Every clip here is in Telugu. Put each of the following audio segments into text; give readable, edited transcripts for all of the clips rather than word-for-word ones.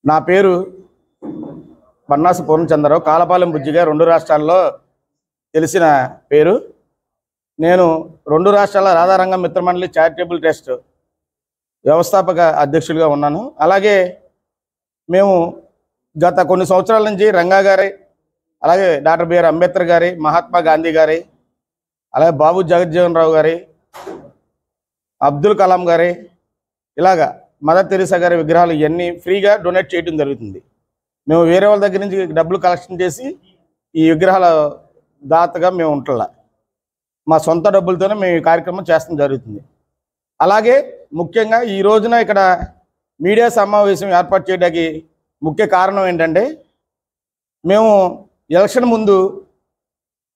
నా పేరు బన్నాసు పూర్ణచంద్రరావు. కాలపాలెం బుజ్జిగా 2 రాష్ట్రాల్లో తెలిసిన పేరు. నేను 2 రాష్ట్రాల రాధారంగం మిత్రమండలి చారిటబుల్ ట్రస్ట్ వ్యవస్థాపక అధ్యక్షుడిగా ఉన్నాను. అలాగే మేము గత కొన్ని సంవత్సరాల నుంచి రంగా గారి, అలాగే డాక్టర్ బిఆర్ అంబేద్కర్ గారి, మహాత్మా గాంధీ గారి, అలాగే బాబు జగజ్జీవన్ రావు గారి, అబ్దుల్ కలాం గారి, ఇలాగా మదర్ తెరీసా గారి విగ్రహాలు ఇవన్నీ ఫ్రీగా డొనేట్ చేయడం జరుగుతుంది. మేము వేరే వాళ్ళ దగ్గర నుంచి డబ్బులు కలెక్షన్ చేసి ఈ విగ్రహాల దాతగా మేము ఉంటలా, మా సొంత డబ్బులతోనే మేము ఈ కార్యక్రమం చేస్తడం జరుగుతుంది. అలాగే ముఖ్యంగా ఈ రోజున ఇక్కడ మీడియా సమావేశం ఏర్పాటు చేయడానికి ముఖ్య కారణం ఏంటంటే, మేము ఎలక్షన్ ముందు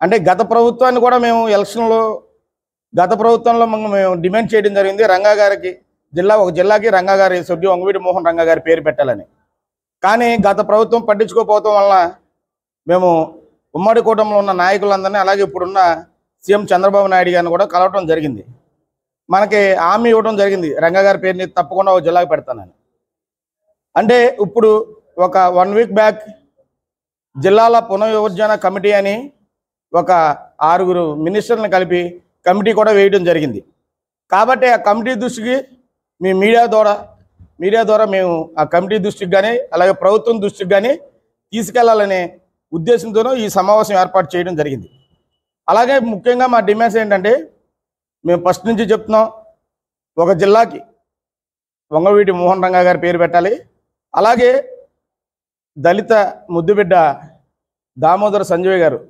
అంటే గత ప్రభుత్వాన్ని కూడా మేము గత ప్రభుత్వంలో మేము డిమాండ్ చేయడం జరిగింది. రంగా గారికి ఒక జిల్లాకి రంగా గారి సొడ్డి వంగవీటి మోహన్ రంగా గారి పేరు పెట్టాలని. కానీ గత ప్రభుత్వం పట్టించుకోకపోవడం వలన మేము ఉమ్మడి కూటమిలో ఉన్న నాయకులందరినీ, అలాగే ఇప్పుడున్న సీఎం చంద్రబాబు నాయుడు గారిని కూడా కలవటం జరిగింది. మనకి హామీ ఇవ్వడం జరిగింది, రంగా గారి పేరుని తప్పకుండా ఒక జిల్లాకు పెడతానని. అంటే ఇప్పుడు ఒక 1 వీక్ బ్యాక్ జిల్లాల పునర్విభజన కమిటీ అని ఒక 6 మినిస్టర్లను కలిపి కమిటీ కూడా వేయడం జరిగింది. కాబట్టి ఆ కమిటీ దృష్టికి మీ మీడియా ద్వారా మేము ఆ కమిటీ దృష్టికి కానీ, అలాగే ప్రభుత్వం దృష్టికి కానీ తీసుకెళ్లాలనే ఉద్దేశంతోనూ ఈ సమావేశం ఏర్పాటు చేయడం జరిగింది. అలాగే ముఖ్యంగా మా డిమాండ్స్ ఏంటంటే, మేము ఫస్ట్ నుంచి చెప్తున్నాం, ఒక జిల్లాకి వంగవీటి మోహన్ రంగా గారి పేరు పెట్టాలి. అలాగే దళిత ముద్దుబిడ్డ దామోదర సంజయ్ గారు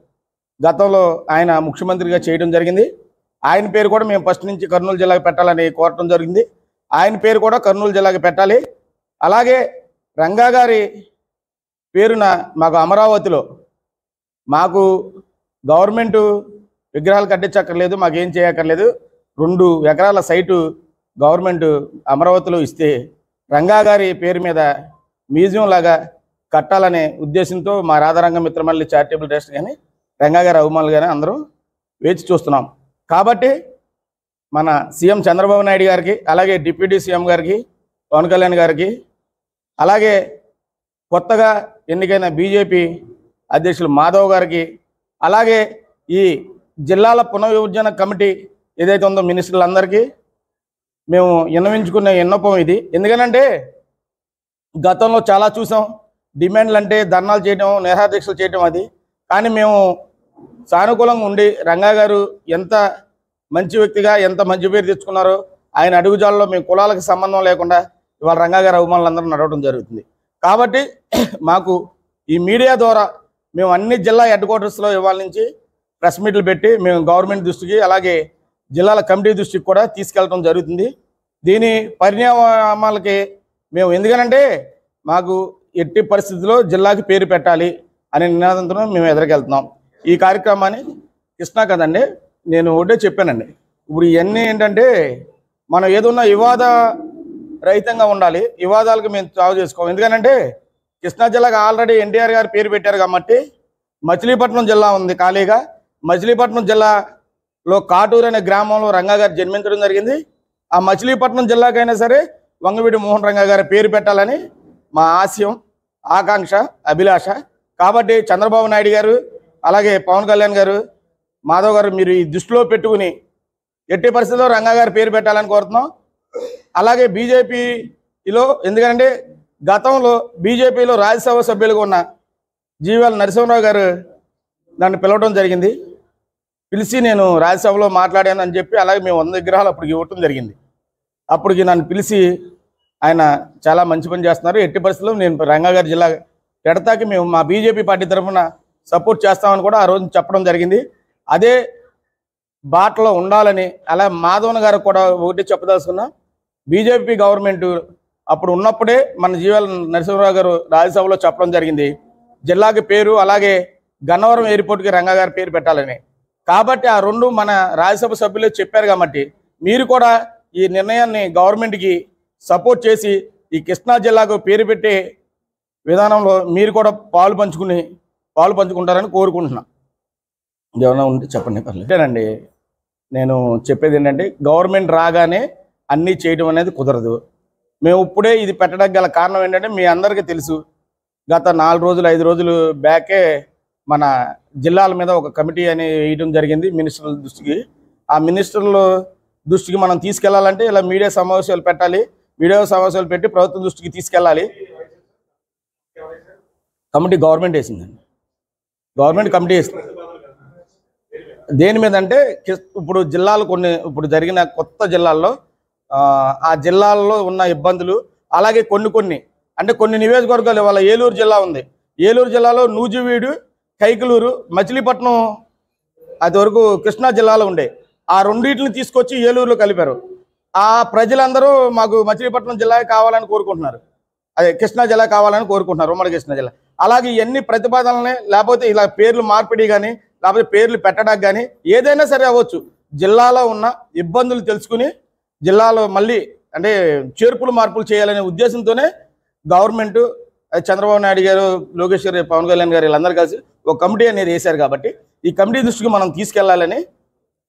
గతంలో ఆయన ముఖ్యమంత్రిగా చేయడం జరిగింది. ఆయన పేరు కూడా మేము ఫస్ట్ నుంచి కర్నూలు జిల్లాకి పెట్టాలని కోరటం జరిగింది. ఆయన పేరు కూడా కర్నూలు జిల్లాకి పెట్టాలి. అలాగే రంగా గారి పేరున మాకు అమరావతిలో మాకు గవర్నమెంటు విగ్రహాలు కట్టించక్కర్లేదు, మాకేం చేయక్కర్లేదు. 2 ఎకరాల సైటు గవర్నమెంట్ అమరావతిలో ఇస్తే రంగా గారి పేరు మీద మ్యూజియం లాగా కట్టాలనే ఉద్దేశంతో మా రాధారంగం మిత్రమండలి చారిటబుల్ ట్రస్ట్ కానీ, రంగా గారి అభిమానులు కానీ అందరూ వేచి చూస్తున్నాం. కాబట్టి మన సీఎం చంద్రబాబు నాయుడు గారికి, అలాగే డిప్యూటీ సీఎం గారికి, పవన్ కళ్యాణ్ గారికి, అలాగే కొత్తగా ఎన్నికైన బీజేపీ అధ్యక్షులు మాధవ్ గారికి, అలాగే ఈ జిల్లాల పునర్విభజన కమిటీ ఏదైతే ఉందో మినిస్టర్లందరికీ మేము విన్నవించుకునే విన్నపం ఇది. ఎందుకనంటే గతంలో చాలా చూసాం, డిమాండ్లు అంటే ధర్నాలు చేయడం, నిరాదీక్షలు చేయడం అది. కానీ మేము సానుకూలంగా ఉండి రంగా గారు ఎంత మంచి వ్యక్తిగా, ఎంత మంచి పేరు తెచ్చుకున్నారో, ఆయన అడుగుజాలలో మేము కులాలకు సంబంధం లేకుండా ఇవాళ రంగా గారి అభిమానులందరూ నడవడం జరుగుతుంది. కాబట్టి మాకు ఈ మీడియా ద్వారా మేము అన్ని జిల్లా హెడ్ క్వార్టర్స్లో ఇవాళ నుంచి ప్రెస్ మీట్లు పెట్టి మేము గవర్నమెంట్ దృష్టికి, అలాగే జిల్లాల కమిటీ దృష్టికి కూడా తీసుకెళ్ళడం జరుగుతుంది. దీని పరిణామాలకి మేము ఎందుకనంటే మాకు ఎట్టి పరిస్థితుల్లో జిల్లాకి పేరు పెట్టాలి అనే నినాదంతో మేము ఎదురుకెళ్తున్నాం. ఈ కార్యక్రమాన్ని కృష్ణా కదండి, నేను ఒకటే చెప్పానండి. ఇప్పుడు ఇవన్నీ ఏంటంటే మనం ఏదన్నా వివాద రహితంగా ఉండాలి, వివాదాలకు మేము సాగు చేసుకోం. ఎందుకనంటే కృష్ణా జిల్లాకు ఆల్రెడీ ఎన్టీఆర్ గారు పేరు పెట్టారు కాబట్టి, మచిలీపట్నం జిల్లా ఉంది ఖాళీగా. మచిలీపట్నం జిల్లాలో కాటూరు అనే గ్రామంలో రంగా గారు జన్మించడం జరిగింది. ఆ మచిలీపట్నం జిల్లాకైనా సరే వంగవీటి మోహన్ రంగా గారి పేరు పెట్టాలని మా ఆశయం, ఆకాంక్ష, అభిలాష. కాబట్టి చంద్రబాబు నాయుడు గారు, అలాగే పవన్ కళ్యాణ్ గారు, మాధవ్ గారు మీరు ఈ దృష్టిలో పెట్టుకుని ఎట్టి పరిస్థితుల్లో రంగా గారి పేరు పెట్టాలని కోరుతున్నాం. అలాగే బీజేపీలో, ఎందుకంటే గతంలో బీజేపీలో రాజ్యసభ సభ్యులుగా ఉన్న జీవీఎల్ నరసింహరావు గారు నన్ను పిలవడం జరిగింది. పిలిచి నేను రాజ్యసభలో మాట్లాడాను అని చెప్పి, అలాగే మేము 100 విగ్రహాలు అప్పటికి ఇవ్వటం జరిగింది. అప్పటికి నన్ను పిలిచి ఆయన చాలా మంచి పని చేస్తున్నారు, ఎట్టి పరిస్థితుల్లో నేను రంగా గారి జిల్లా పెడతాకి మేము మా బీజేపీ పార్టీ తరఫున సపోర్ట్ చేస్తామని కూడా ఆ రోజు చెప్పడం జరిగింది. అదే బాటలో ఉండాలని, అలా మాధవన్ గారు కూడా ఒకటి చెప్పదలుచుకున్నా. బీజేపీ గవర్నమెంట్ అప్పుడు ఉన్నప్పుడే మన జీవీఎల్ నరసింహరావు గారు రాజ్యసభలో చెప్పడం జరిగింది, జిల్లాకి పేరు, అలాగే గన్నవరం ఎయిర్పోర్ట్కి రంగా గారి పేరు పెట్టాలని. కాబట్టి ఆ 2 మన రాజ్యసభ సభ్యులే చెప్పారు. కాబట్టి మీరు కూడా ఈ నిర్ణయాన్ని గవర్నమెంట్కి సపోర్ట్ చేసి ఈ కృష్ణా జిల్లాకు పేరు పెట్టే విధానంలో మీరు కూడా పాలు పంచుకుంటారని కోరుకుంటున్నా. ఏమైనా ఉంటే చెప్పండి, పర్లేదండి. నేను చెప్పేది ఏంటంటే, గవర్నమెంట్ రాగానే అన్నీ చేయడం అనేది కుదరదు. మేము ఇప్పుడే ఇది పెట్టడానికి గల కారణం ఏంటంటే మీ అందరికీ తెలుసు, గత 4 రోజులు 5 రోజులు బ్యాకే మన జిల్లాల మీద ఒక కమిటీ అని వేయడం జరిగింది మినిస్టర్ల దృష్టికి. ఆ మినిస్టర్ల దృష్టికి మనం తీసుకెళ్లాలంటే ఇలా మీడియా సమావేశాలు పెట్టాలి, మీడియా సమావేశాలు పెట్టి ప్రభుత్వం దృష్టికి తీసుకెళ్ళాలి. కమిటీ గవర్నమెంట్ వేసిందండి, గవర్నమెంట్ కమిటీ వేసింది. దేని మీద అంటే ఇప్పుడు జిల్లాలు ఇప్పుడు జరిగిన కొత్త జిల్లాల్లో ఆ జిల్లాల్లో ఉన్న ఇబ్బందులు, అలాగే కొన్ని నియోజకవర్గాలు, ఇవాళ ఏలూరు జిల్లా ఉంది, ఏలూరు జిల్లాలో నూజివీడు, కైకలూరు, మచిలీపట్నం అది వరకు కృష్ణా జిల్లాలో ఉండే, ఆ రెండింటిని తీసుకొచ్చి ఏలూరులో కలిపారు. ఆ ప్రజలందరూ మాకు మచిలీపట్నం జిల్లా కావాలని కోరుకుంటున్నారు, అదే కృష్ణా జిల్లా కావాలని కోరుకుంటున్నారు, ఉమ్మడి కృష్ణా జిల్లా. అలాగే ఇవన్నీ ప్రతిపాదనలనే, లేకపోతే ఇలా పేర్లు మార్పిడి కానీ, లేకపోతే పేర్లు పెట్టడానికి కానీ ఏదైనా సరే అవ్వచ్చు. జిల్లాలో ఉన్న ఇబ్బందులు తెలుసుకుని జిల్లాలో మళ్ళీ అంటే చేర్పులు మార్పులు చేయాలనే ఉద్దేశంతోనే గవర్నమెంట్, చంద్రబాబు నాయుడు గారు, లోకేష్ గారు, పవన్ కళ్యాణ్ గారు వీళ్ళందరూ కలిసి ఒక కమిటీ అనేది వేశారు. కాబట్టి ఈ కమిటీ దృష్టికి మనం తీసుకెళ్లాలని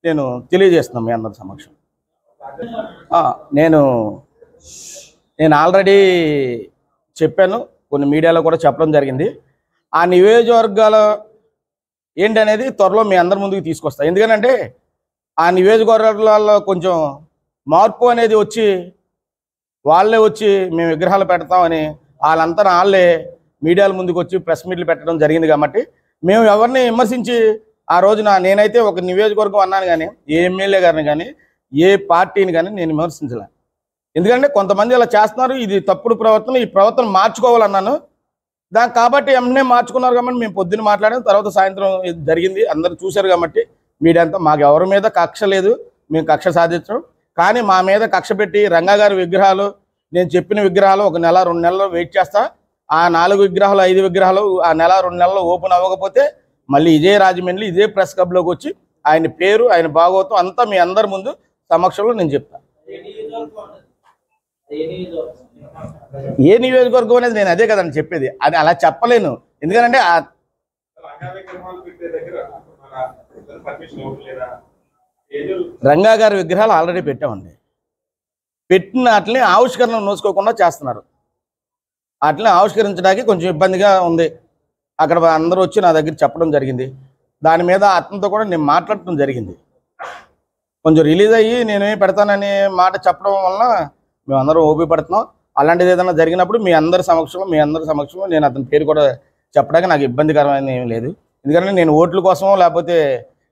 నేను తెలియజేస్తున్నాను మీ అందరి సమక్షం. నేను ఆల్రెడీ చెప్పాను, కొన్ని మీడియాలో కూడా చెప్పడం జరిగింది. ఆ నియోజకవర్గాల ఏంటనేది త్వరలో మీ అందరి ముందుకు తీసుకొస్తాను. ఎందుకంటే ఆ నియోజకవర్గాలలో కొంచెం మార్పు అనేది వాళ్ళే వచ్చి మేము విగ్రహాలు పెడతామని వాళ్ళే మీడియాల ముందుకు వచ్చి ప్రెస్ మీట్లు పెట్టడం జరిగింది. కాబట్టి మేము ఎవరిని విమర్శించి ఆ రోజున నేనైతే ఒక నియోజకవర్గం అన్నాను, కానీ ఏ ఎమ్మెల్యే గారిని కానీ ఏ పార్టీని కానీ నేను విమర్శించలే. ఎందుకంటే కొంతమంది ఇలా చేస్తున్నారు, ఇది తప్పుడు ప్రవర్తన, ఈ ప్రవర్తన మార్చుకోవాలన్నాను. కాబట్టి వెంటనే మార్చుకున్నారు. కాబట్టి మేము పొద్దున్న మాట్లాడాం, తర్వాత సాయంత్రం జరిగింది, అందరూ చూశారు. కాబట్టి మీడియా అంతా మాకు ఎవరి మీద కక్ష లేదు, మేము కక్ష సాధించడం. కానీ మా మీద కక్ష పెట్టి రంగా గారి విగ్రహాలు, నేను చెప్పిన విగ్రహాలు 1 నెల 2 నెలలు వెయిట్ చేస్తా, ఆ 4 విగ్రహాలు 5 విగ్రహాలు ఆ నెల 2 నెలల్లో ఓపెన్ అవ్వకపోతే మళ్ళీ ఇదే రాజమండ్రి ఇదే ప్రెస్ క్లబ్లోకి వచ్చి ఆయన పేరు, ఆయన భాగవతం అంతా మీ అందరి ముందు సమక్షంలో నేను చెప్తాను. ఏ నియోజకవర్గం అనేది నేను అదే కదండి చెప్పేది, అది అలా చెప్పలేను. ఎందుకంటే రంగా గారి విగ్రహాలు ఆల్రెడీ పెట్టామండి, పెట్టిన వాటిని ఆవిష్కరణ నోసుకోకుండా చేస్తున్నారు. వాటిని ఆవిష్కరించడానికి కొంచెం ఇబ్బందిగా ఉంది. అక్కడ అందరూ వచ్చి నా దగ్గర చెప్పడం జరిగింది. దాని మీద అతనితో కూడా నేను మాట్లాడటం జరిగింది. కొంచెం రిలీజ్ అయ్యి నేనేం పెడతానని మాట చెప్పడం వలన మేమందరం ఓపి పడుతున్నాం. అలాంటిది ఏదైనా జరిగినప్పుడు మీ అందరి సమక్షంలో నేను అతని పేరు కూడా చెప్పడానికి నాకు ఇబ్బందికరమైన ఏం లేదు. ఎందుకంటే నేను ఓట్ల కోసం లేకపోతే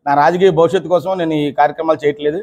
నా రాజకీయ భవిష్యత్తు కోసం నేను ఈ కార్యక్రమాలు చేయట్లేదు.